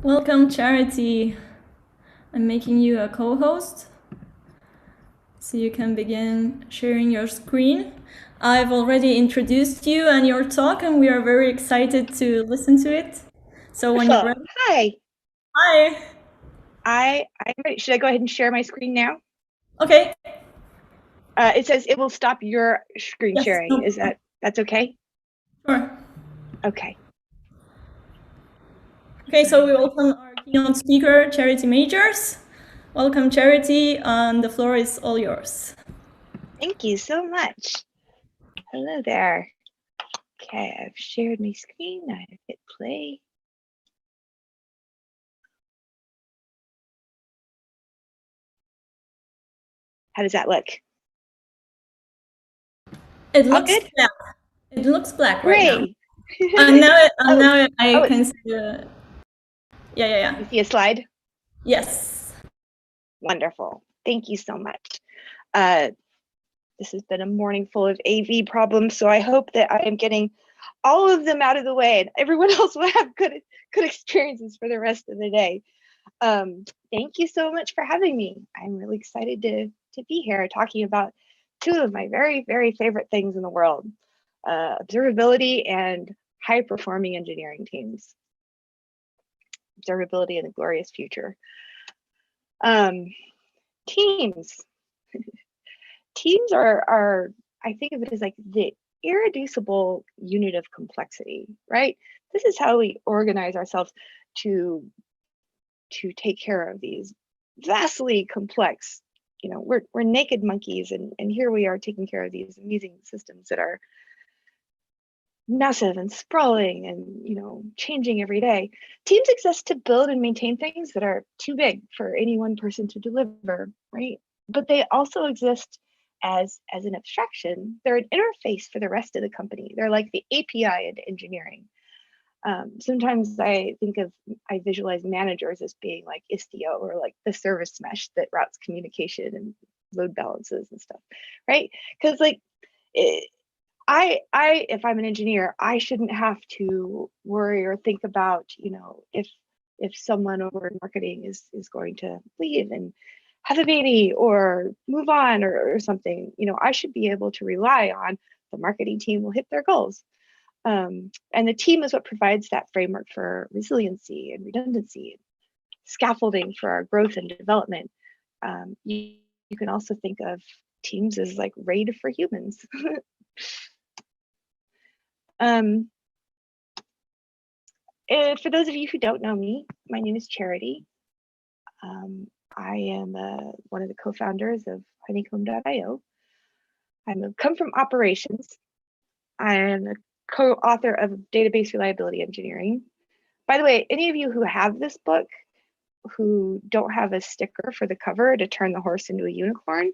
Welcome, Charity. I'm making you a co-host so you can begin sharing your screen. I've already introduced you and your talk, and we are very excited to listen to it. So when you're ready. Hi. Hi. I'm ready. Should I go ahead and share my screen now? Okay. It says it will stop your screen Yes. sharing. No. Is that's okay? Sure. Okay. Okay, so we welcome our keynote speaker, Charity Majors. Welcome, Charity, and the floor is all yours. Thank you so much. Hello there. Okay, I've shared my screen. I hit play. How does that look? It All looks good? black. It looks black right now. Great. And now I oh, can see the. Yeah. You see a slide? Yes. Wonderful. Thank you so much. This has been a morning full of AV problems, so I hope that I am getting all of them out of the way and everyone else will have good experiences for the rest of the day. Thank you so much for having me. I'm really excited to be here talking about two of my very, very favorite things in the world, observability and high-performing engineering teams. Observability in the glorious future. Teams. Teams are, I think of it as like the irreducible unit of complexity, right? This is how we organize ourselves to take care of these vastly complex, we're naked monkeys, and here we are taking care of these amazing systems that are massive and sprawling and changing every day. Teams exist to build and maintain things that are too big for any one person to deliver, right? But they also exist as an abstraction. They're an interface for the rest of the company. They're like the API into engineering. Sometimes I visualize managers as being like Istio, or like the service mesh that routes communication and load balances and stuff, right? Because like if I'm an engineer, I shouldn't have to worry or think about, if someone over in marketing is going to leave and have a baby or move on or something. I should be able to rely on the marketing team will hit their goals. And the team is what provides that framework for resiliency and redundancy, scaffolding for our growth and development. You can also think of teams as like RAID for humans. For those of you who don't know me, my name is Charity. I am one of the co-founders of honeycomb.io. I come from operations. I am a co-author of database reliability engineering. By the way, any of you who have this book who don't have a sticker for the cover to turn the horse into a unicorn,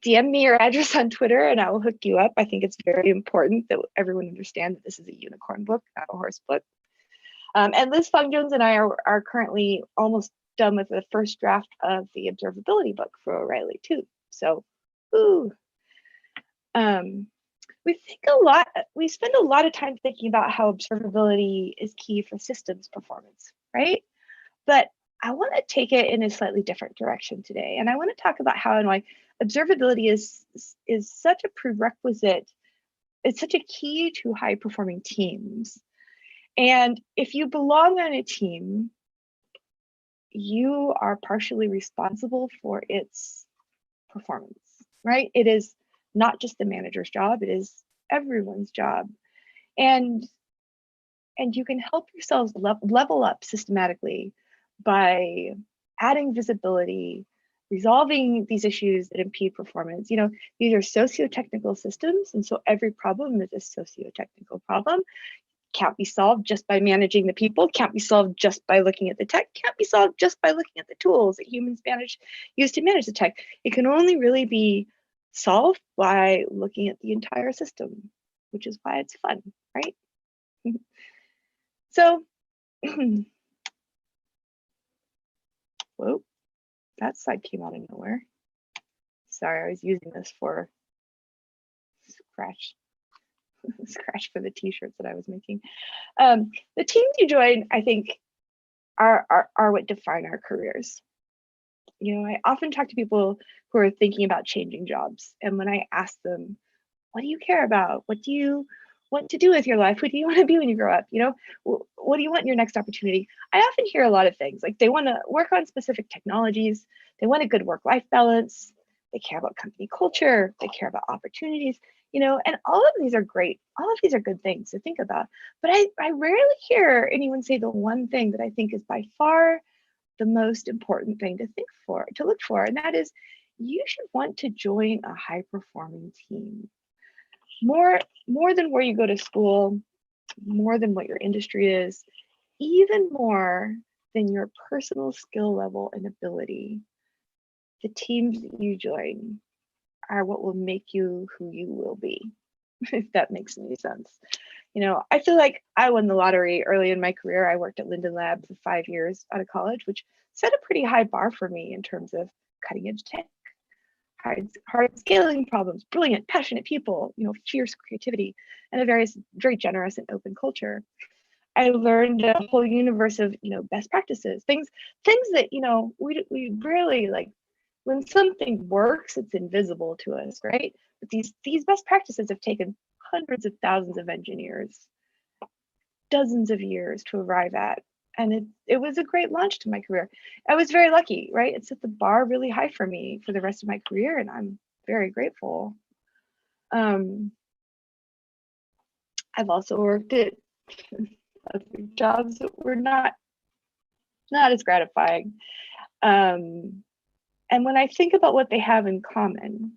DM me your address on Twitter and I will hook you up. I think it's very important that everyone understand that this is a unicorn book, not a horse book. And Liz Fung Jones and I are currently almost done with the first draft of the observability book for O'Reilly too. So, we spend a lot of time thinking about how observability is key for systems performance, right? But I want to take it in a slightly different direction today. And I want to talk about how and why observability is such a prerequisite. It's such a key to high performing teams. And if you belong on a team, you are partially responsible for its performance, right? It is not just the manager's job, it is everyone's job. And you can help yourselves level up systematically by adding visibility, resolving these issues that impede performance. These are socio-technical systems, and so every problem is a socio-technical problem. Can't be solved just by managing the people, can't be solved just by looking at the tech, can't be solved just by looking at the tools that humans use to manage the tech. It can only really be solved by looking at the entire system, which is why it's fun, right? So, whoa, that slide came out of nowhere. Sorry, I was using this for scratch for the t-shirts that I was making. The teams you join, I think, are what define our careers. You know, I often talk to people who are thinking about changing jobs, and when I ask them, what do you care about? What do you want to do with your life? Who do you want to be when you grow up? You know, what do you want in your next opportunity? I often hear a lot of things, like they want to work on specific technologies, they want a good work-life balance, they care about company culture, they care about opportunities, you know, and all of these are great. All of these are good things to think about. But I rarely hear anyone say the one thing that I think is by far the most important thing to look for, and that is you should want to join a high-performing team. More than where you go to school, more than what your industry is, even more than your personal skill level and ability, the teams that you join are what will make you who you will be, if that makes any sense. You know, I feel like I won the lottery early in my career. I worked at Linden Labs for 5 years out of college, which set a pretty high bar for me in terms of cutting edge tech, hard scaling problems, brilliant, passionate people, you know, fierce creativity, and a very generous and open culture. I learned a whole universe of, you know, best practices, things that, you know, we rarely like. When something works, it's invisible to us, right? But these best practices have taken hundreds of thousands of engineers, dozens of years to arrive at. And it was a great launch to my career. I was very lucky, right? It set the bar really high for me for the rest of my career, and I'm very grateful. I've also worked at other jobs that were not as gratifying. And when I think about what they have in common,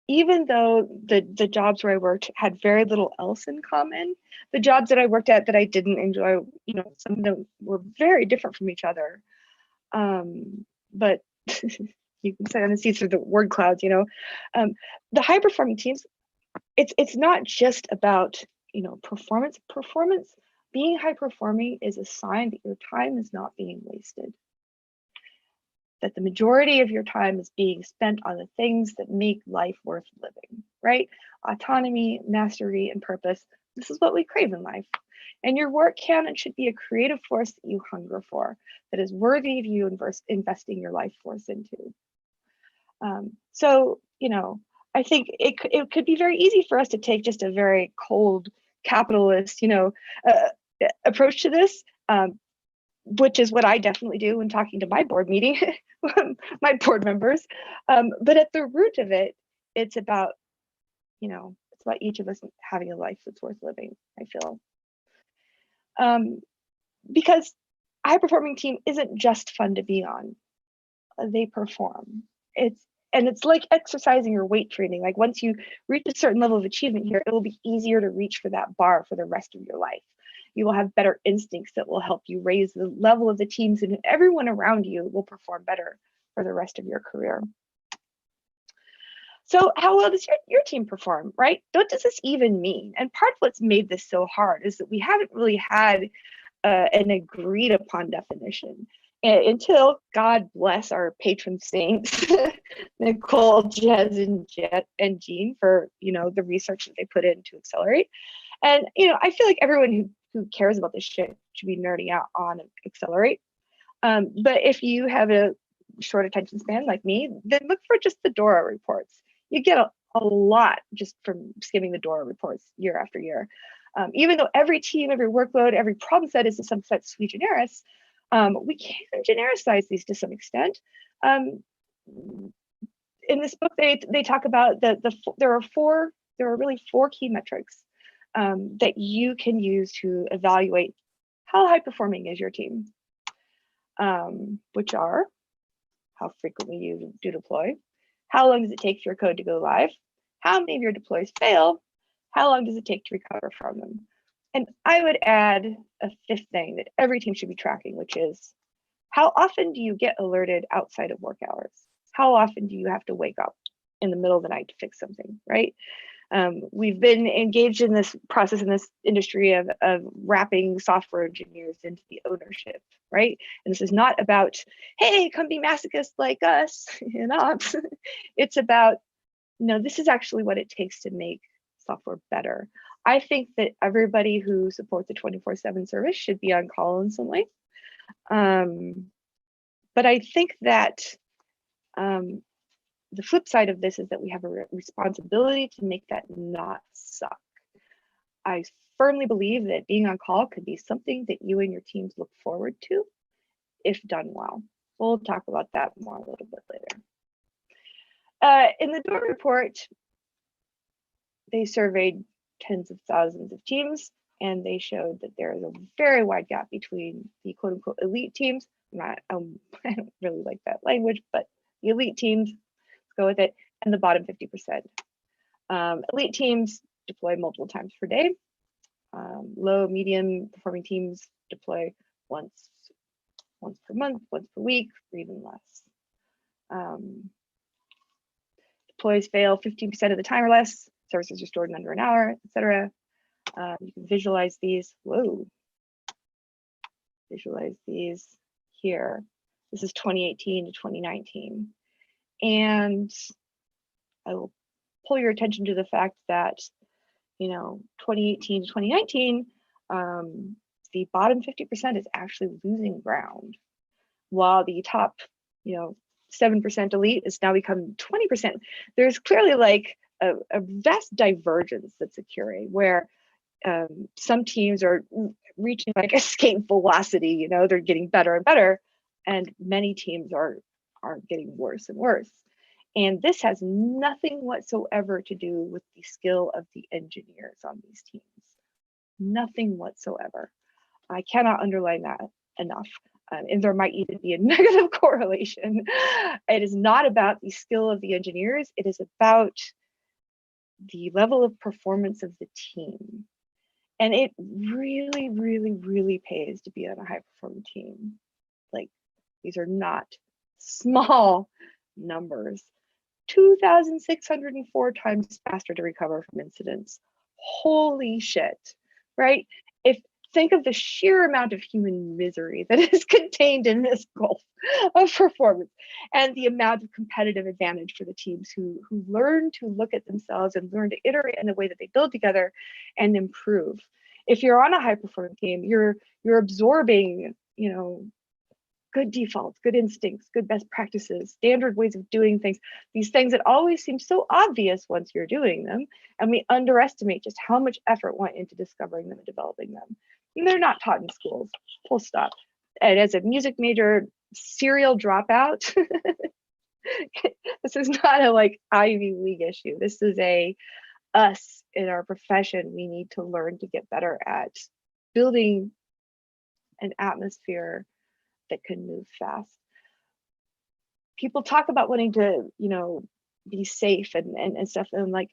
even though the jobs where I worked had very little else in common, the jobs that I worked at that I didn't enjoy, you know, some of them were very different from each other. But you can kind of see through the word clouds, you know. The high performing teams, it's not just about, you know, performance. Being high performing is a sign that your time is not being wasted, that the majority of your time is being spent on the things that make life worth living, right? Autonomy, mastery, and purpose. This is what we crave in life. And your work can and should be a creative force that you hunger for, that is worthy of you investing your life force into. So, you know, I think it could be very easy for us to take just a very cold capitalist, you know, approach to this, which is what I definitely do when talking to my board meeting, my board members. But at the root of it, it's about, you know, it's about each of us having a life that's worth living, I feel. Because a high-performing team isn't just fun to be on. They perform. It's like exercising or weight training. Like once you reach a certain level of achievement here, it will be easier to reach for that bar for the rest of your life. You will have better instincts that will help you raise the level of the teams, and everyone around you will perform better for the rest of your career. So how well does your team perform, right? What does this even mean? And part of what's made this so hard is that we haven't really had an agreed upon definition until, God bless our patron saints, Nicole, Jez, and Jean, for, you know, the research that they put in to accelerate. And, you know, I feel like everyone who cares about this shit should be nerding out on accelerate. But if you have a short attention span like me, then look for just the Dora reports. You get a lot just from skimming the Dora reports year after year. Even though every team, every workload, every problem set is to some set sui generis, we can genericize these to some extent. In this book, they talk about there are really four key metrics that you can use to evaluate how high performing is your team, which are how frequently you do deploy, how long does it take for your code to go live, how many of your deploys fail, how long does it take to recover from them. And I would add a fifth thing that every team should be tracking, which is how often do you get alerted outside of work hours? How often do you have to wake up in the middle of the night to fix something, right? We've been engaged in this process in this industry of wrapping software engineers into the ownership, right? And this is not about, hey, come be masochists like us in ops. It's about, no, this is actually what it takes to make software better. I think that everybody who supports a 24/7 service should be on call in some way. But I think that the flip side of this is that we have a responsibility to make that not suck. I firmly believe that being on call could be something that you and your teams look forward to if done well. We'll talk about that more a little bit later. In the DOOR report, they surveyed tens of thousands of teams, and they showed that there is a very wide gap between the quote unquote elite teams. I don't really like that language, but the elite teams, let's go with it, and the bottom 50%. Elite teams deploy multiple times per day. Low, medium performing teams deploy once per month, once per week, or even less. Deploys fail 15% of the time or less. Services are stored in under an hour, etc. You can visualize these. Whoa. Visualize these here. This is 2018 to 2019. And I will pull your attention to the fact that, 2018 to 2019, the bottom 50% is actually losing ground, while the top, 7% elite is now becoming 20%. There's clearly like a vast divergence that's occurring where some teams are reaching like escape velocity, they're getting better and better, and many teams are getting worse and worse. And this has nothing whatsoever to do with the skill of the engineers on these teams. Nothing whatsoever. I cannot underline that enough. And there might even be a negative correlation. It is not about the skill of the engineers. It is about the level of performance of the team. And it really, really, really pays to be on a high performing team. Like, these are not small numbers. 2,604 times faster to recover from incidents. Holy shit, right? Think of the sheer amount of human misery that is contained in this gulf of performance, and the amount of competitive advantage for the teams who learn to look at themselves and learn to iterate in the way that they build together and improve. If you're on a high performing team, you're absorbing, good defaults, good instincts, good best practices, standard ways of doing things, these things that always seem so obvious once you're doing them, and we underestimate just how much effort went into discovering them and developing them. And they're not taught in schools, full stop. And as a music major, serial dropout, this is not a like Ivy League issue. This is us in our profession. We need to learn to get better at building an atmosphere that can move fast. People talk about wanting to, be safe and stuff, and like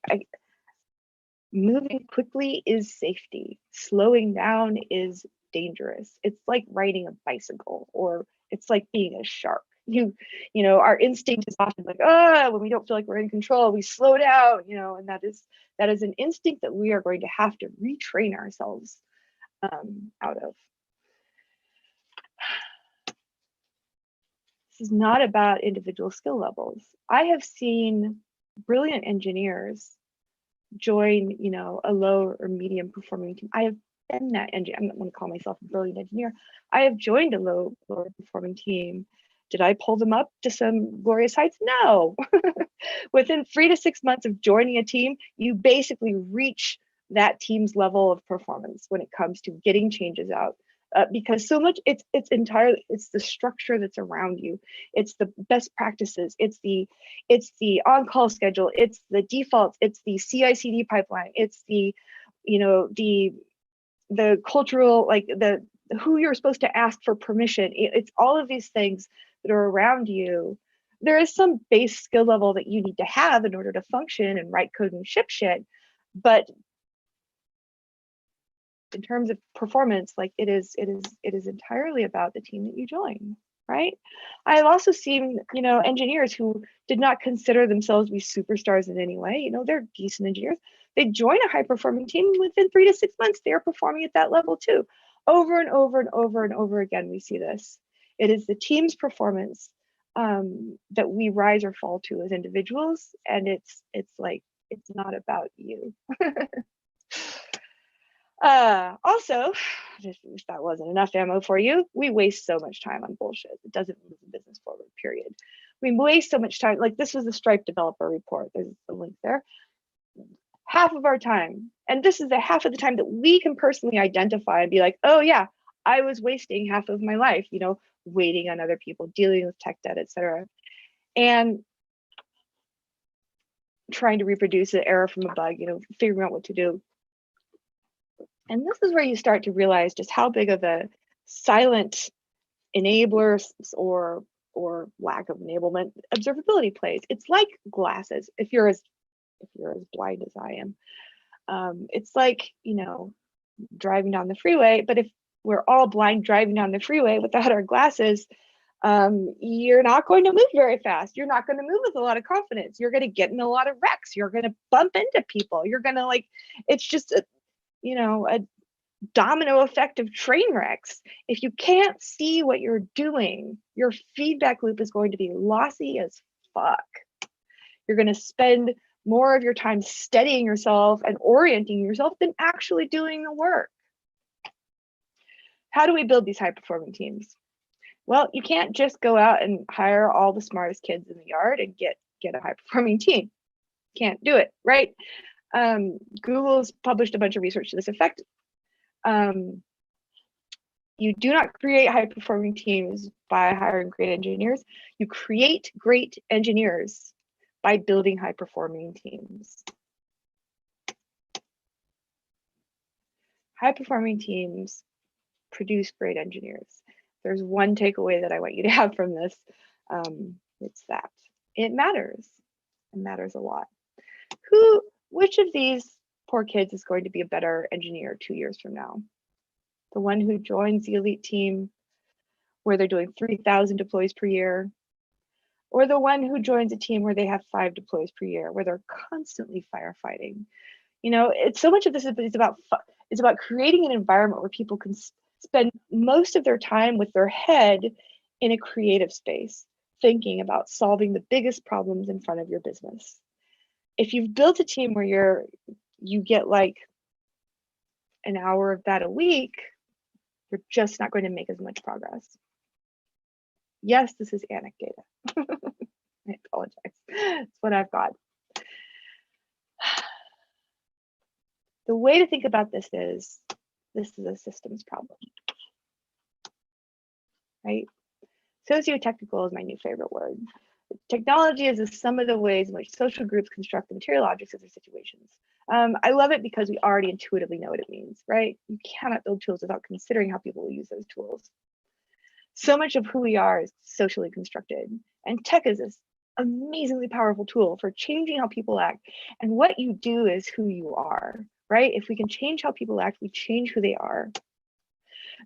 moving quickly is safety. Slowing down is dangerous. It's like riding a bicycle, or it's like being a shark. Our instinct is often like, when we don't feel like we're in control, we slow down, and that is an instinct that we are going to have to retrain ourselves out of. This is not about individual skill levels. I have seen brilliant engineers join, a low or medium performing team. I have been that engineer. I'm not going to call myself a brilliant engineer. I have joined a lower performing team. Did I pull them up to some glorious heights? No. Within 3 to 6 months of joining a team, you basically reach that team's level of performance when it comes to getting changes out. Because so much it's the structure that's around you, it's the best practices, it's the on-call schedule, it's the defaults, it's the CI/CD pipeline, it's the cultural, like the who you're supposed to ask for permission. It's all of these things that are around you. There is some base skill level that you need to have in order to function and write code and ship shit, but in terms of performance, like it is entirely about the team that you join, right? I've also seen, engineers who did not consider themselves to be superstars in any way. They're decent engineers. They join a high performing team, within 3 to 6 months, they're performing at that level too. Over and over and over and over again, we see this. It is the team's performance that we rise or fall to as individuals, and it's like It's not about you. Also, if that wasn't enough ammo for you, we waste so much time on bullshit. It doesn't move the business forward, period. We waste so much time. Like, this was the Stripe developer report. There's a link there. Half of our time, and this is the half of the time that we can personally identify and be like, oh yeah, I was wasting half of my life, you know, waiting on other people, dealing with tech debt, etc. And trying to reproduce an error from a bug, you know, figuring out what to do. And this is where you start to realize just how big of a silent enabler or lack of enablement observability plays. It's like glasses. If you're as blind as I am, it's like, you know, driving down the freeway. But if we're all blind driving down the freeway without our glasses, you're not going to move very fast. You're not going to move with a lot of confidence. You're going to get in a lot of wrecks. You're going to bump into people. You're going to, like, it's just a, you know, a domino effect of train wrecks. If you can't see what you're doing, your feedback loop is going to be lossy as fuck. You're going to spend more of your time studying yourself and orienting yourself than actually doing the work. How do we build these high-performing teams? Well, you can't just go out and hire all the smartest kids in the yard and get a high-performing team. Can't do it, right? Google's published a bunch of research to this effect. You do not create high-performing teams by hiring great engineers. You create great engineers by building high-performing teams. High-performing teams produce great engineers. There's one takeaway that I want you to have from this. It's that it matters. It matters a lot. Which of these poor kids is going to be a better engineer 2 years from now? The one who joins the elite team where they're doing 3,000 deploys per year, or the one who joins a team where they have 5 deploys per year, where they're constantly firefighting? You know, it's so much of this is about creating an environment where people can spend most of their time with their head in a creative space, thinking about solving the biggest problems in front of your business. If you've built a team where you get like an hour of that a week, you're just not going to make as much progress. Yes, this is anecdata. I apologize. It's what I've got. The way to think about this is a systems problem, right? Sociotechnical is my new favorite word. Technology is the sum of the ways in which social groups construct the material objects of their situations. I love it because we already intuitively know what it means, right? You cannot build tools without considering how people will use those tools. So much of who we are is socially constructed, and tech is this amazingly powerful tool for changing how people act. And what you do is who you are, right? If we can change how people act, we change who they are.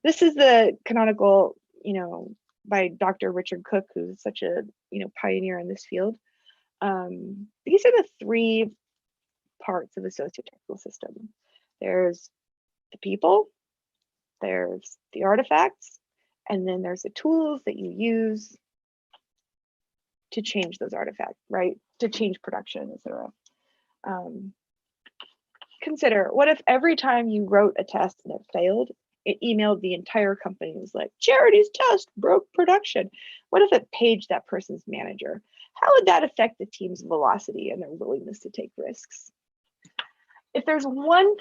This is the Canonical, you know, by Dr. Richard Cook, who's such a, you know, pioneer in this field. These are the 3 parts of a sociotechnical system. There's the people, there's the artifacts, and then there's the tools that you use to change those artifacts, right? To change production, etc. Consider, what if every time you wrote a test and it failed, it emailed the entire company and was like, Charity's test broke production? What if it paged that person's manager? How would that affect the team's velocity and their willingness to take risks? If there's one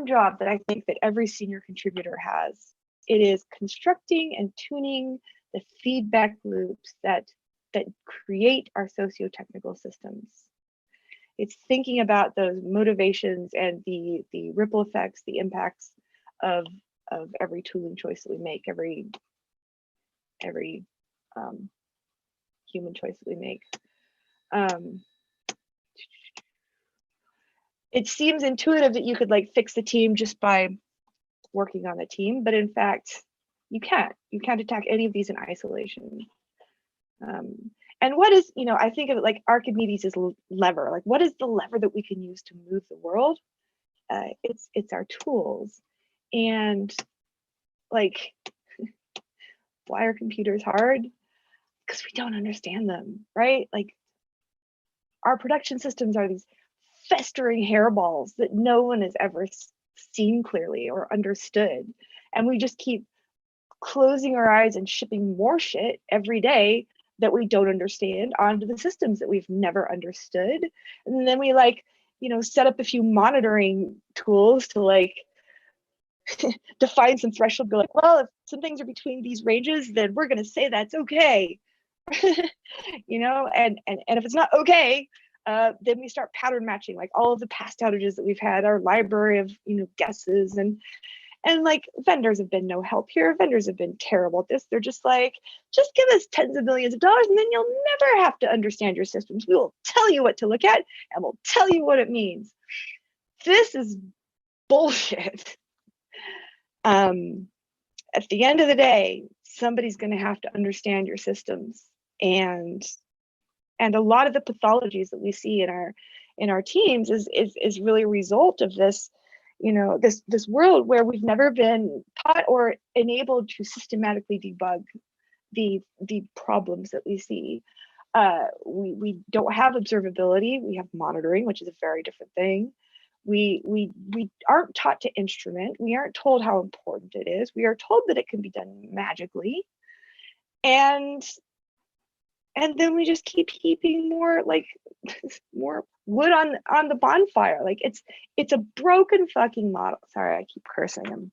job that I think that every senior contributor has, it is constructing and tuning the feedback loops that create our socio-technical systems. It's thinking about those motivations and the ripple effects, the impacts of every tooling choice that we make, every human choice that we make. It seems intuitive that you could like fix the team just by working on the team, but in fact, you can't. You can't attack any of these in isolation. And what is, you know, I think of it like Archimedes' lever. Like, what is the lever that we can use to move the world? It's our tools. And like, why are computers hard? Because we don't understand them, right? Like, our production systems are these festering hairballs that no one has ever seen clearly or understood. And we just keep closing our eyes and shipping more shit every day that we don't understand onto the systems that we've never understood. And then we like, you know, set up a few monitoring tools to like define some threshold, be like, well, if some things are between these ranges, then we're going to say that's okay. You know, and if it's not okay, then we start pattern matching like all of the past outages that we've had, our library of, you know, guesses, and like vendors have been no help here. Vendors have been terrible at this. They're just like, just give us tens of millions of dollars and then you'll never have to understand your systems. We will tell you what to look at and we'll tell you what it means. This is bullshit. At the end of the day, somebody's going to have to understand your systems, and a lot of the pathologies that we see in our teams is really a result of this, you know, this world where we've never been taught or enabled to systematically debug the problems that we see. We don't have observability. We have monitoring, which is a very different thing. We aren't taught to instrument. We aren't told how important it is. We are told that it can be done magically, and then we just keep heaping more like more wood on the bonfire. Like it's a broken fucking model. Sorry, I keep cursing. I'm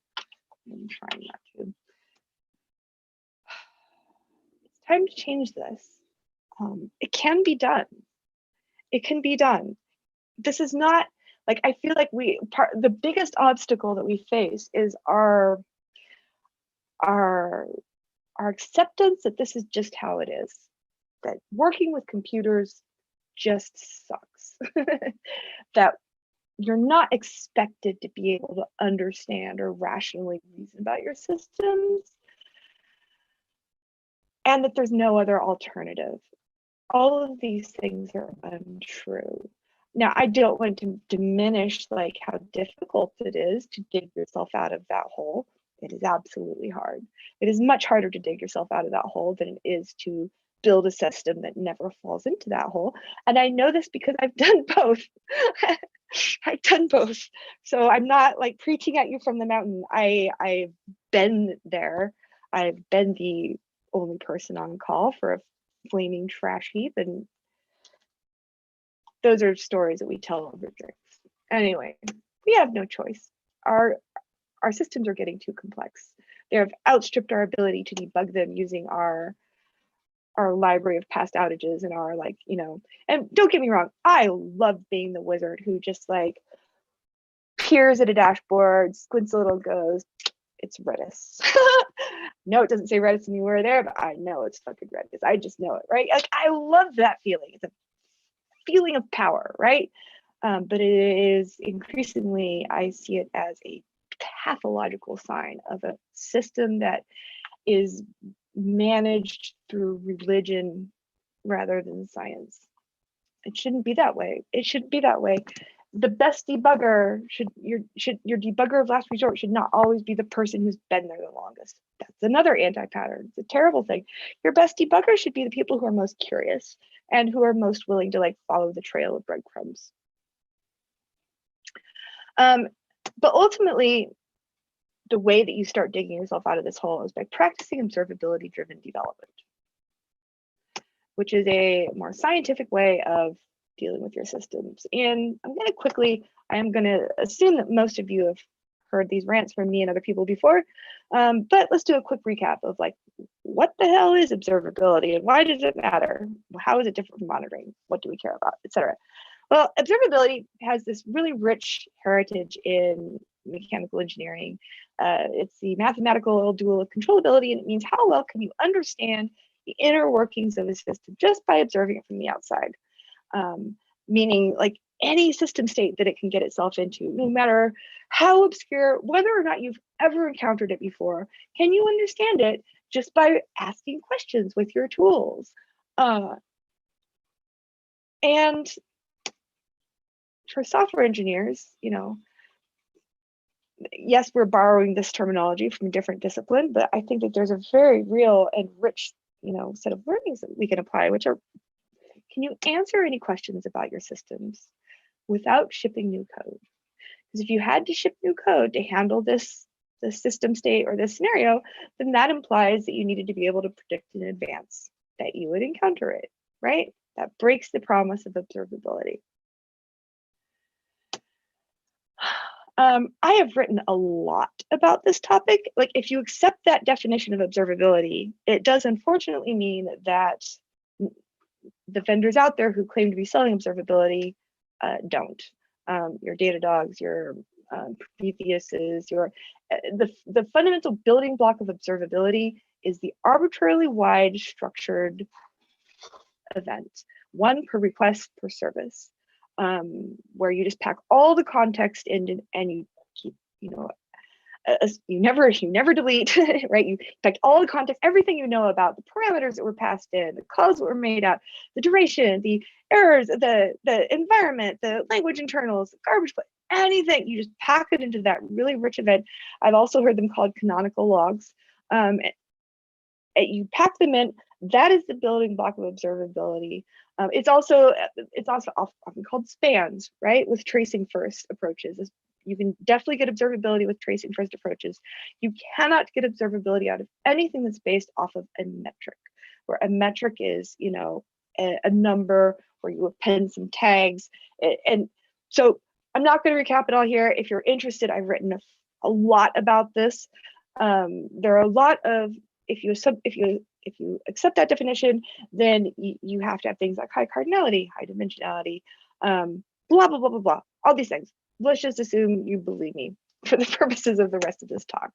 trying not to. It's time to change this. It can be done. It can be done. This is not like, I feel like the biggest obstacle that we face is our acceptance that this is just how it is, that working with computers just sucks, that you're not expected to be able to understand or rationally reason about your systems, and that there's no other alternative. All of these things are untrue. Now, I don't want to diminish like how difficult it is to dig yourself out of that hole. It is absolutely hard. It is much harder to dig yourself out of that hole than it is to build a system that never falls into that hole. And I know this because I've done both. I've done both. So I'm not like preaching at you from the mountain. I've been there. I've been the only person on call for a flaming trash heap, and those are stories that we tell over drinks. Anyway, we have no choice. Our systems are getting too complex. They have outstripped our ability to debug them using our library of past outages and our, like, you know, and don't get me wrong, I love being the wizard who just like peers at a dashboard, squints a little, goes, it's Redis. No, it doesn't say Redis anywhere there, but I know it's fucking Redis. I just know it, right? Like, I love that feeling. It's a feeling of power, right? But it is increasingly, I see it as a pathological sign of a system that is managed through religion rather than science. It shouldn't be that way. It shouldn't be that way. The best debugger your debugger of last resort should not always be the person who's been there the longest. That's another anti-pattern. It's a terrible thing. Your best debugger should be the people who are most curious and who are most willing to like follow the trail of breadcrumbs. But ultimately, the way that you start digging yourself out of this hole is by practicing observability-driven development, which is a more scientific way of dealing with your systems. And I am going to assume that most of you have heard these rants from me and other people before, but let's do a quick recap of like, what the hell is observability and why does it matter? How is it different from monitoring? What do we care about, etc. Well, observability has this really rich heritage in mechanical engineering. It's the mathematical dual of controllability, and it means how well can you understand the inner workings of a system just by observing it from the outside. Meaning like any system state that it can get itself into, no matter how obscure, whether or not you've ever encountered it before, can you understand it just by asking questions with your tools? And for software engineers, you know, yes, we're borrowing this terminology from a different discipline, but I think that there's a very real and rich, you know, set of learnings that we can apply, which are, can you answer any questions about your systems without shipping new code. Because if you had to ship new code to handle this system state or this scenario, then that implies that you needed to be able to predict in advance that you would encounter it, right? That breaks the promise of observability. I have written a lot about this topic. Like, if you accept that definition of observability, it does unfortunately mean that the vendors out there who claim to be selling observability don't. Your Datadogs, your Prometheuses, the fundamental building block of observability is the arbitrarily wide structured event, one per request per service, where you just pack all the context in and you keep, you never delete, right? You packed all the context, everything you know about the parameters that were passed in, the calls that were made out, the duration, the errors, the environment, the language internals, the garbage, anything, you just pack it into that really rich event. I've also heard them called canonical logs. You pack them in. That is the building block of observability. It's also often called spans, right? With tracing first approaches. You can definitely get observability with tracing first approaches. You cannot get observability out of anything that's based off of a metric, where a metric is, a number where you append some tags. And so I'm not going to recap it all here. If you're interested, I've written a lot about this. There are a lot of, if you accept that definition, then you have to have things like high cardinality, high dimensionality, blah, blah, blah, blah, blah, all these things. Let's just assume you believe me for the purposes of the rest of this talk.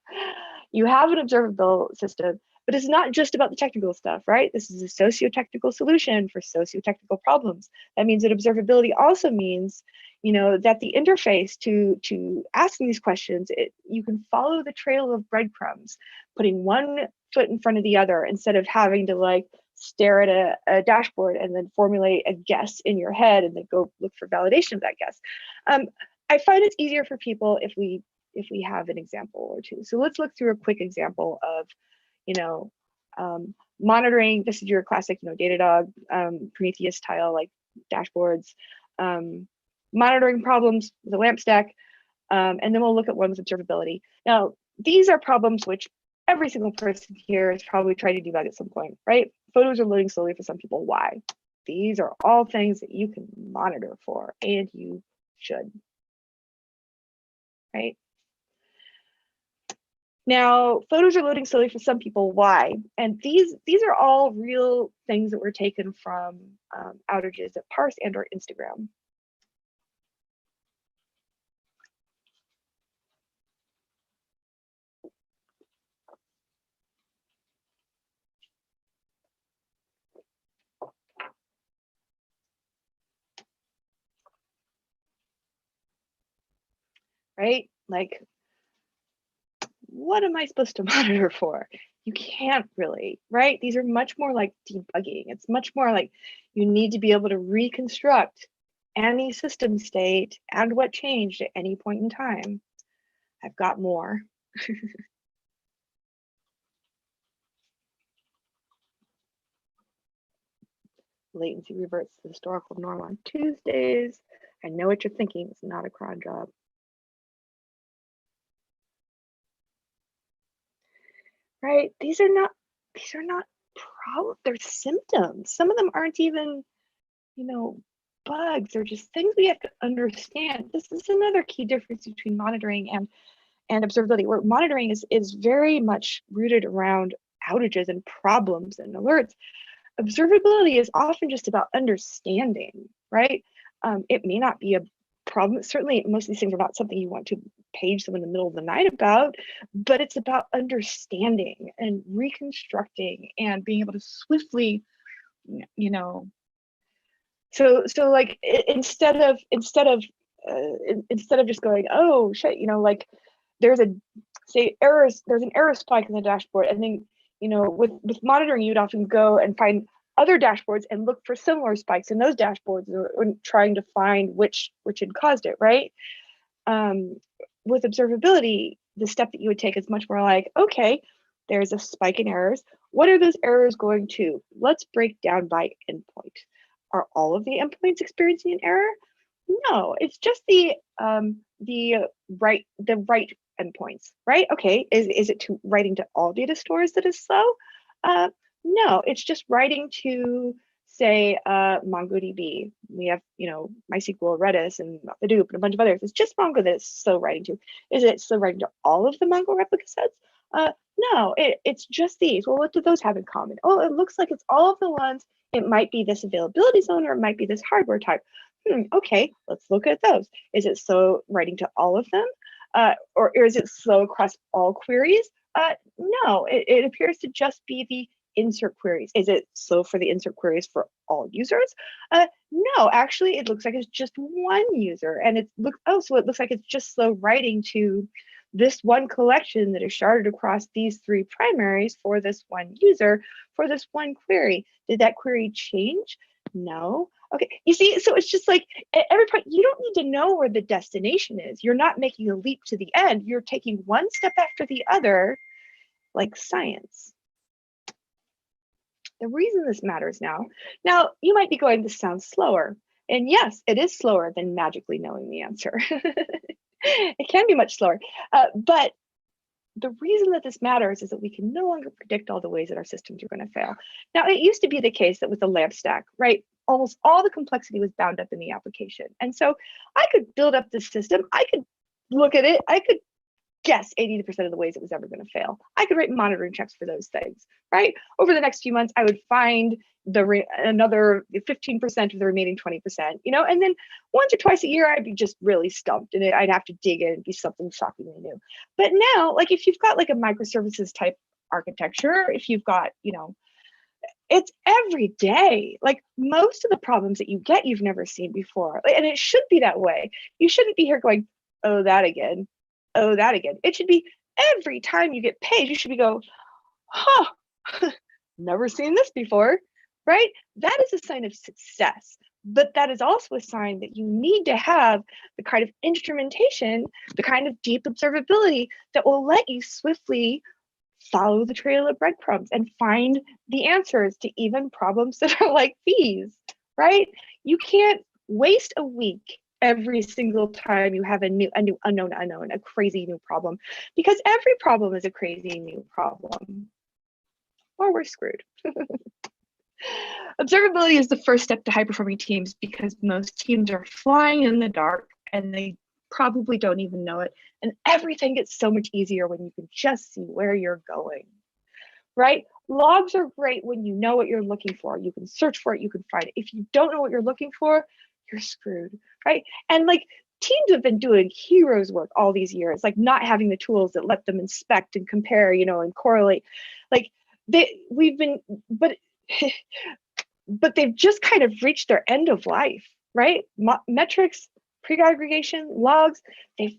You have an observable system, but it's not just about the technical stuff, right? This is a socio-technical solution for socio-technical problems. That means that observability also means, that the interface to asking these questions, you can follow the trail of breadcrumbs, putting one foot in front of the other instead of having to stare at a dashboard and then formulate a guess in your head and then go look for validation of that guess. I find it's easier for people if we have an example or two. So let's look through a quick example of, monitoring. This is your classic, Datadog, Prometheus style dashboards, monitoring problems with a LAMP stack, and then we'll look at one with observability. Now, these are problems which every single person here has probably tried to debug at some point, right? Photos are loading slowly for some people. Why? These are all things that you can monitor for, and you should. Right? Now, photos are loading slowly for some people. Why? And these are all real things that were taken from outages at Parse and or Instagram. Right? What am I supposed to monitor for? You can't really, right? These are much more like debugging. It's much more like you need to be able to reconstruct any system state and what changed at any point in time. I've got more. Latency reverts to the historical norm on Tuesdays. I know what you're thinking. It's not a cron job. Right? These are not problems. They're symptoms. Some of them aren't even, bugs. They're just things we have to understand. This is another key difference between monitoring and observability, where monitoring is very much rooted around outages and problems and alerts. Observability is often just about understanding, right? It may not be a problem. Certainly, most of these things are not something you want to page someone in the middle of the night about, but it's about understanding and reconstructing and being able to swiftly, So instead of just going, oh shit, there's an error spike in the dashboard, and then with monitoring, you'd often go and find other dashboards and look for similar spikes in those dashboards, or trying to find which had caused it, right? With observability, the step that you would take is much more like, okay, there's a spike in errors. What are those errors going to? Let's break down by endpoint. Are all of the endpoints experiencing an error? No, it's just the right endpoints, right? Okay, is it writing to all data stores that is slow? No, it's just writing to, say, MongoDB. We have, MySQL, Redis, and Hadoop, and a bunch of others. It's just Mongo that it's slow writing to. Is it slow writing to all of the Mongo replica sets? No, it's just these. Well, what do those have in common? Oh, it looks like it's all of the ones. It might be this availability zone, or it might be this hardware type. Okay, let's look at those. Is it slow writing to all of them? Or is it slow across all queries? No, it appears to just be the insert queries. Is it slow for the insert queries for all users? No, actually, it looks like it's just one user. And so it looks like it's just slow writing to this one collection that is sharded across these three primaries for this one user for this one query. Did that query change? No. Okay, you see, so it's just like at every point, you don't need to know where the destination is. You're not making a leap to the end. You're taking one step after the other, like science. The reason this matters now you might be going, this sounds slower. And yes, it is slower than magically knowing the answer. It can be much slower, but the reason that this matters is that we can no longer predict all the ways that our systems are going to fail. Now, it used to be the case that with the LAMP stack, right, almost all the complexity was bound up in the application. And so I could build up this system, I could look at it, I could guess 80% of the ways it was ever going to fail. I could write monitoring checks for those things, right? Over the next few months, I would find another 15% of the remaining 20%, and then once or twice a year, I'd be just really stumped and I'd have to dig in and be something shockingly new. But now, like if you've got like a microservices type architecture, if you've got, it's every day. Like most of the problems that you get, you've never seen before. And it should be that way. You shouldn't be here going, oh, that again. Oh, that again. It should be every time you get paid, you should be go, huh, never seen this before, right? That is a sign of success. But that is also a sign that you need to have the kind of instrumentation, the kind of deep observability that will let you swiftly follow the trail of breadcrumbs and find the answers to even problems that are like these, right? You can't waste a week every single time you have a new unknown, a crazy new problem, because every problem is a crazy new problem, or we're screwed. Observability is the first step to high-performing teams because most teams are flying in the dark and they probably don't even know it. And everything gets so much easier when you can just see where you're going, right? Logs are great when you know what you're looking for. You can search for it, you can find it. If you don't know what you're looking for, you're screwed, right? And like teams have been doing heroes work all these years, like not having the tools that let them inspect and compare, and correlate. Like but they've just kind of reached their end of life, right? Metrics, pre-aggregation, logs,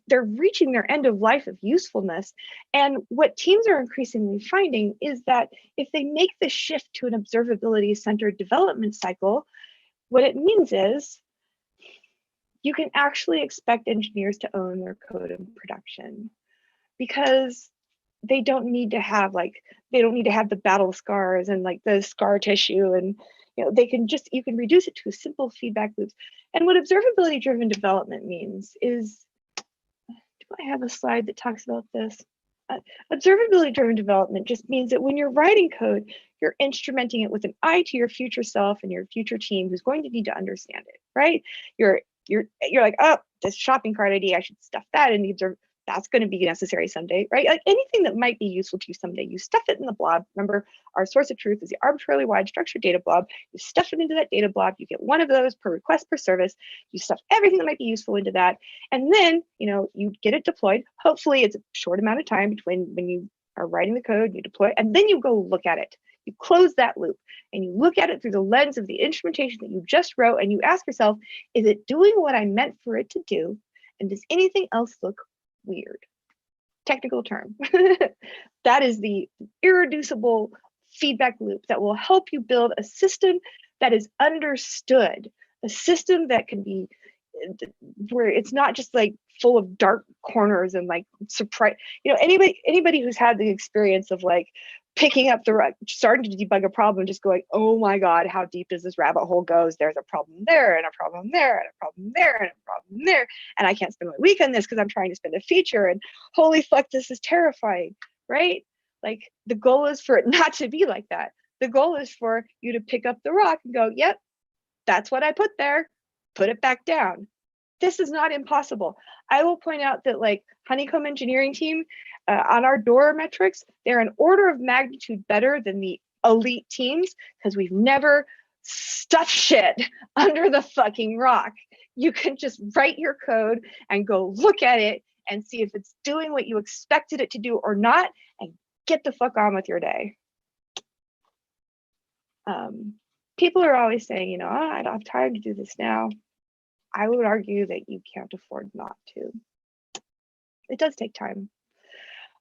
they're reaching their end of life of usefulness. And what teams are increasingly finding is that if they make the shift to an observability-centered development cycle, what it means is you can actually expect engineers to own their code in production, because they don't need to have the battle scars and like the scar tissue, and you can reduce it to simple feedback loops. And what observability driven development means is, do I have a slide that talks about this? Observability driven development just means that when you're writing code, you're instrumenting it with an eye to your future self and your future team who's going to need to understand it, right? You're like, oh, this shopping cart ID, I should stuff that in the that's going to be necessary someday, right? Like anything that might be useful to you someday, you stuff it in the blob. Remember, our source of truth is the arbitrarily wide structured data blob. You stuff it into that data blob. You get one of those per request per service. You stuff everything that might be useful into that. And then, you get it deployed. Hopefully it's a short amount of time between when you are writing the code, you deploy, and then you go look at it. You close that loop and you look at it through the lens of the instrumentation that you just wrote, and you ask yourself, is it doing what I meant for it to do? And does anything else look weird? Technical term. That is the irreducible feedback loop that will help you build a system that is understood, a system that can be, where it's not just like full of dark corners and like surprise. Anybody who's had the experience of like picking up the rock, starting to debug a problem, just going, oh my God, how deep does this rabbit hole go? There's a problem there and a problem there and a problem there and a problem there. And I can't spend my week on this because I'm trying to spend a feature, and holy fuck, this is terrifying, right? Like the goal is for it not to be like that. The goal is for you to pick up the rock and go, yep, that's what I put there, put it back down. This is not impossible. I will point out that like Honeycomb engineering team on our door metrics, they're an order of magnitude better than the elite teams because we've never stuffed shit under the fucking rock. You can just write your code and go look at it and see if it's doing what you expected it to do or not, and get the fuck on with your day. People are always saying, you know, oh, I don't have time to do this now. I would argue that you can't afford not to. It does take time.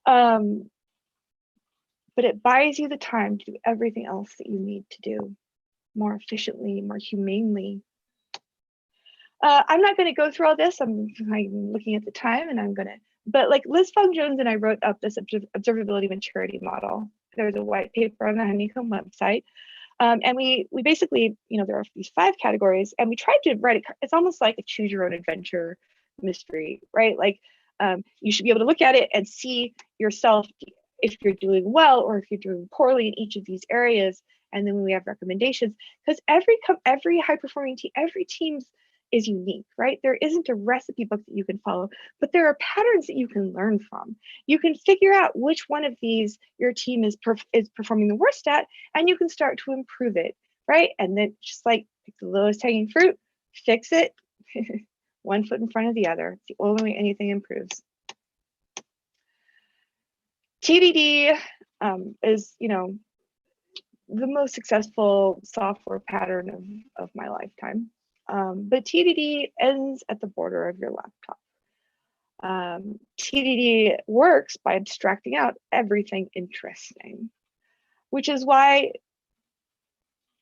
But it buys you the time to do everything else that you need to do more efficiently, more humanely. I'm not going to go through all this. I'm looking at the time, and but like Liz Fung-Jones and I wrote up this observability maturity model. There's a white paper on the Honeycomb website. And we basically, you know, there are these 5 categories, and we tried to write it. It's almost like a choose your own adventure mystery, right? Like you should be able to look at it and see yourself if you're doing well or if you're doing poorly in each of these areas. And then we have recommendations, because every high performing team, every team is unique, right? There isn't a recipe book that you can follow, but there are patterns that you can learn from. You can figure out which one of these your team is performing the worst at, and you can start to improve it, right? And then just like pick the lowest hanging fruit, fix it, one foot in front of the other. It's the only way anything improves. TDD is, you know, the most successful software pattern of my lifetime. But TDD ends at the border of your laptop. TDD works by abstracting out everything interesting, which is why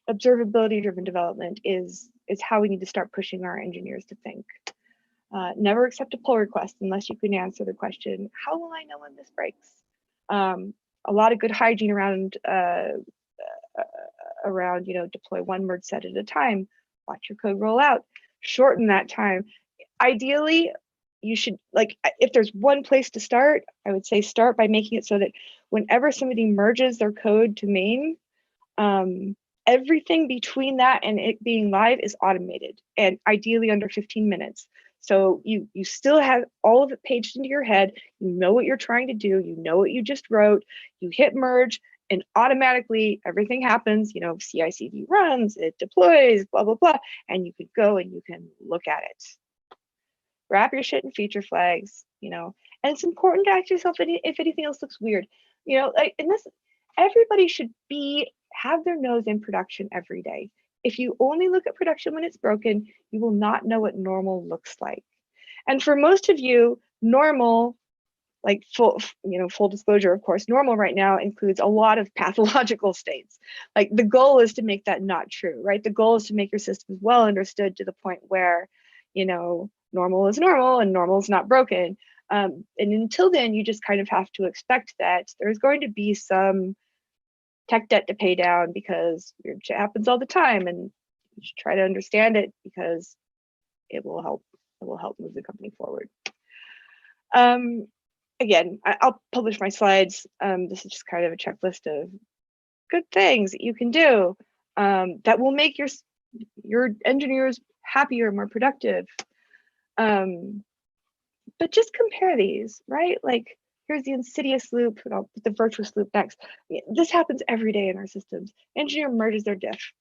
observability-driven development is how we need to start pushing our engineers to think. Never accept a pull request unless you can answer the question, how will I know when this breaks? A lot of good hygiene around, you know, deploy one merge set at a time, watch your code roll out, shorten that time. Ideally, you should, like, if there's one place to start, I would say start by making it so that whenever somebody merges their code to main, everything between that and it being live is automated, and ideally under 15 minutes. So you still have all of it paged into your head, you know what you're trying to do, you know what you just wrote, you hit merge, and automatically everything happens, you know, CI/CD runs, it deploys, blah, blah, blah, and you could go and you can look at it. Wrap your shit in feature flags, you know, and it's important to ask yourself if anything else looks weird. You know, like in this, everybody should have their nose in production every day. If you only look at production when it's broken, you will not know what normal looks like. And for most of you, normal, like full disclosure, of course, normal right now includes a lot of pathological states. Like the goal is to make that not true, right? The goal is to make your systems well understood to the point where, you know, normal is normal and normal is not broken. And until then, you just kind of have to expect that there's going to be some tech debt to pay down because weird shit happens all the time, and you should try to understand it because it will help. It will help move the company forward. Again, I'll publish my slides. This is just kind of a checklist of good things that you can do that will make your engineers happier, more productive. But just compare these, right? Like, here's the insidious loop, and I'll put the virtuous loop next. This happens every day in our systems. Engineer merges their diff.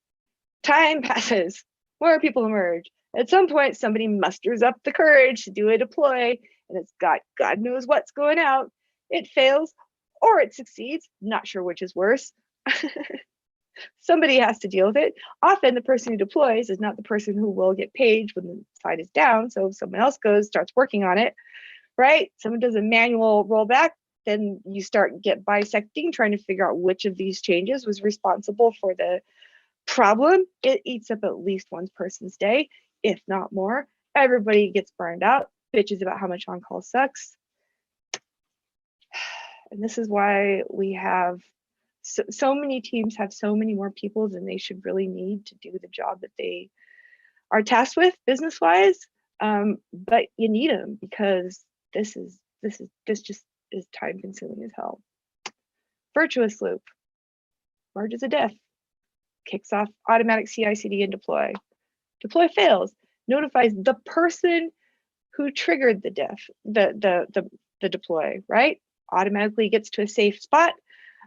Time passes, more people emerge. At some point, somebody musters up the courage to do a deploy, and it's got God knows what's going out. It fails, or it succeeds. Not sure which is worse. Somebody has to deal with it. Often the person who deploys is not the person who will get paged when the site is down. So if someone else starts working on it, right? Someone does a manual rollback, then you get bisecting, trying to figure out which of these changes was responsible for the problem. It eats up at least one person's day, if not more. Everybody gets burned out. bitches about how much on-call sucks. And this is why we have so many teams have so many more people than they should really need to do the job that they are tasked with business-wise. But you need them because this just is time-consuming as hell. Virtuous loop, merges a diff, kicks off automatic CI/CD and deploy. Deploy fails, notifies the person who triggered the diff, the deploy, right? Automatically gets to a safe spot.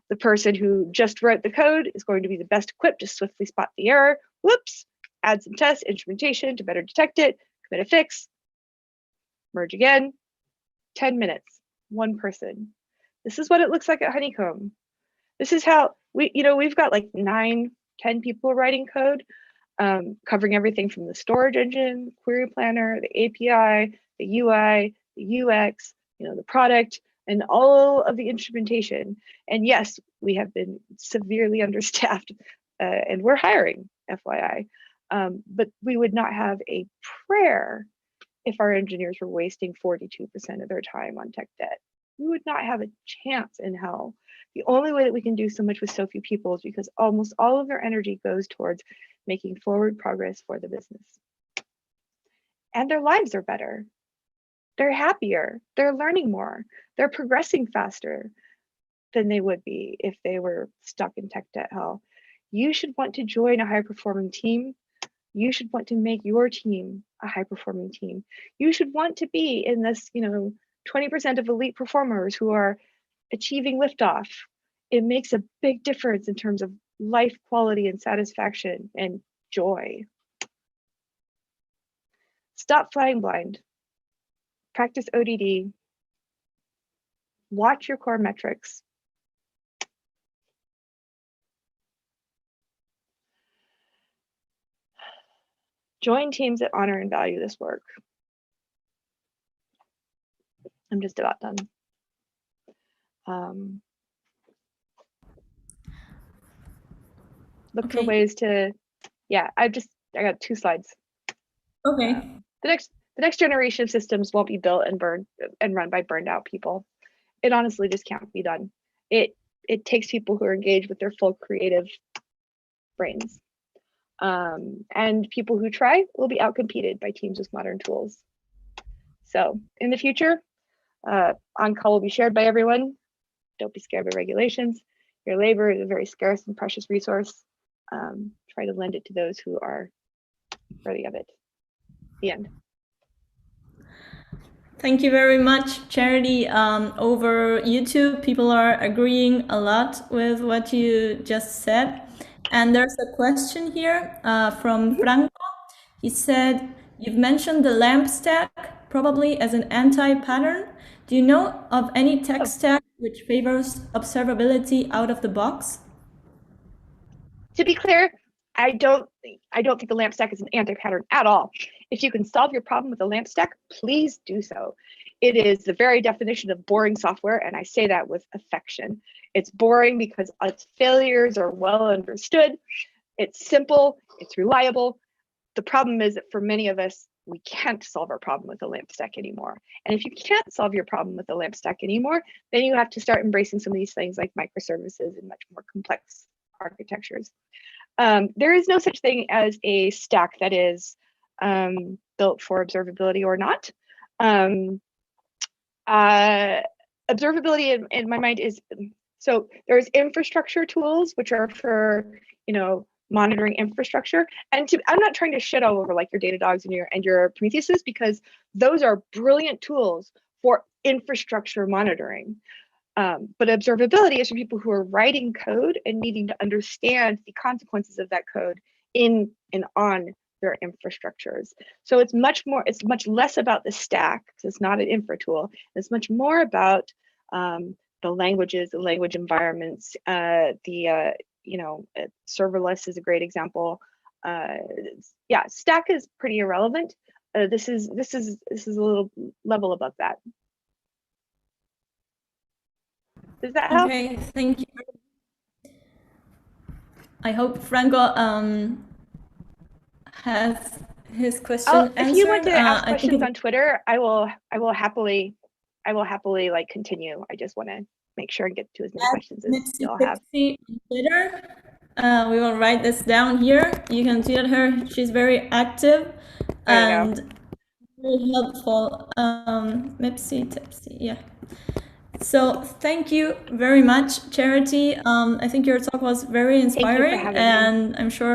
The person who just wrote the code is going to be the best equipped to swiftly spot the error. Whoops, add some tests, instrumentation to better detect it, commit a fix, merge again, 10 minutes, one person. This is what it looks like at Honeycomb. This is how we've got like 9, 10 people writing code, covering everything from the storage engine, query planner, the API, the UI, the UX, the product, and all of the instrumentation. And yes, we have been severely understaffed, and we're hiring, FYI. But we would not have a prayer if our engineers were wasting 42% of their time on tech debt. We would not have a chance in hell. The only way that we can do so much with so few people is because almost all of their energy goes towards making forward progress for the business. And their lives are better. They're happier, they're learning more, they're progressing faster than they would be if they were stuck in tech debt hell. You should want to join a high-performing team. You should want to make your team a high-performing team. You should want to be in this, 20% of elite performers who are achieving liftoff. It makes a big difference in terms of life quality and satisfaction and joy. Stop flying blind. Practice ODD. Watch your core metrics. Join teams that honor and value this work. I'm just about done. Look for ways to, I got 2 slides. Okay. The next generation of systems won't be built and run by burned out people. It honestly just can't be done. It takes people who are engaged with their full creative brains. And people who try will be outcompeted by teams with modern tools. So in the future, on-call will be shared by everyone. Don't be scared by regulations. Your labor is a very scarce and precious resource. Try to lend it to those who are worthy of it. The end. Thank you very much, Charity. Over YouTube, people are agreeing a lot with what you just said. And there's a question here from Franco. He said, you've mentioned the LAMP stack, probably as an anti-pattern. Do you know of any tech stack which favors observability out of the box? To be clear, I don't think the LAMP stack is an anti-pattern at all. If you can solve your problem with the LAMP stack, please do so. It is the very definition of boring software, and I say that with affection. It's boring because its failures are well understood. It's simple, it's reliable. The problem is that for many of us, we can't solve our problem with the LAMP stack anymore. And if you can't solve your problem with the LAMP stack anymore, then you have to start embracing some of these things like microservices and much more complex architectures. There is no such thing as a stack that is built for observability or not. Observability in my mind is, so there's infrastructure tools, which are for, monitoring infrastructure. And I'm not trying to shit all over like your Datadogs and your Prometheuses, because those are brilliant tools for infrastructure monitoring. But observability is for people who are writing code and needing to understand the consequences of that code in and on their infrastructures. So it's much less about the stack, because it's not an infra tool. It's much more about the languages, the language environments, serverless is a great example. Stack is pretty irrelevant. This is a little level above that. Does that help? Okay, thank you. I hope Franco has his question answered. If you want to ask I think questions on Twitter, I will happily like continue. I just want to make sure and get to as many questions as you all have. on Twitter. We will write this down here. You can tweet her. She's very active and very helpful. Mipsy Tipsy, yeah. So thank you very much, Charity. I think your talk was very inspiring, and I'm sure.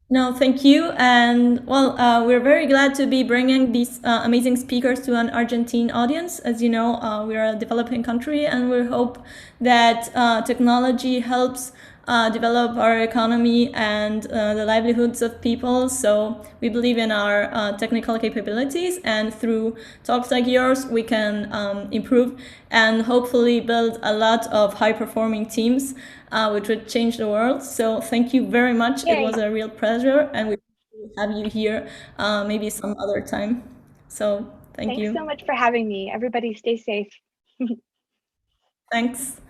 No, thank you. And well, we're very glad to be bringing these amazing speakers to an Argentine audience. As you know, we're a developing country, and we hope that technology helps develop our economy and the livelihoods of people. So we believe in our technical capabilities, and through talks like yours, we can improve and hopefully build a lot of high-performing teams, which would change the world. So thank you very much. Yay. It was a real pleasure, and we will have you here maybe some other time. So thank you. Thanks so much for having me. Everybody stay safe. Thanks.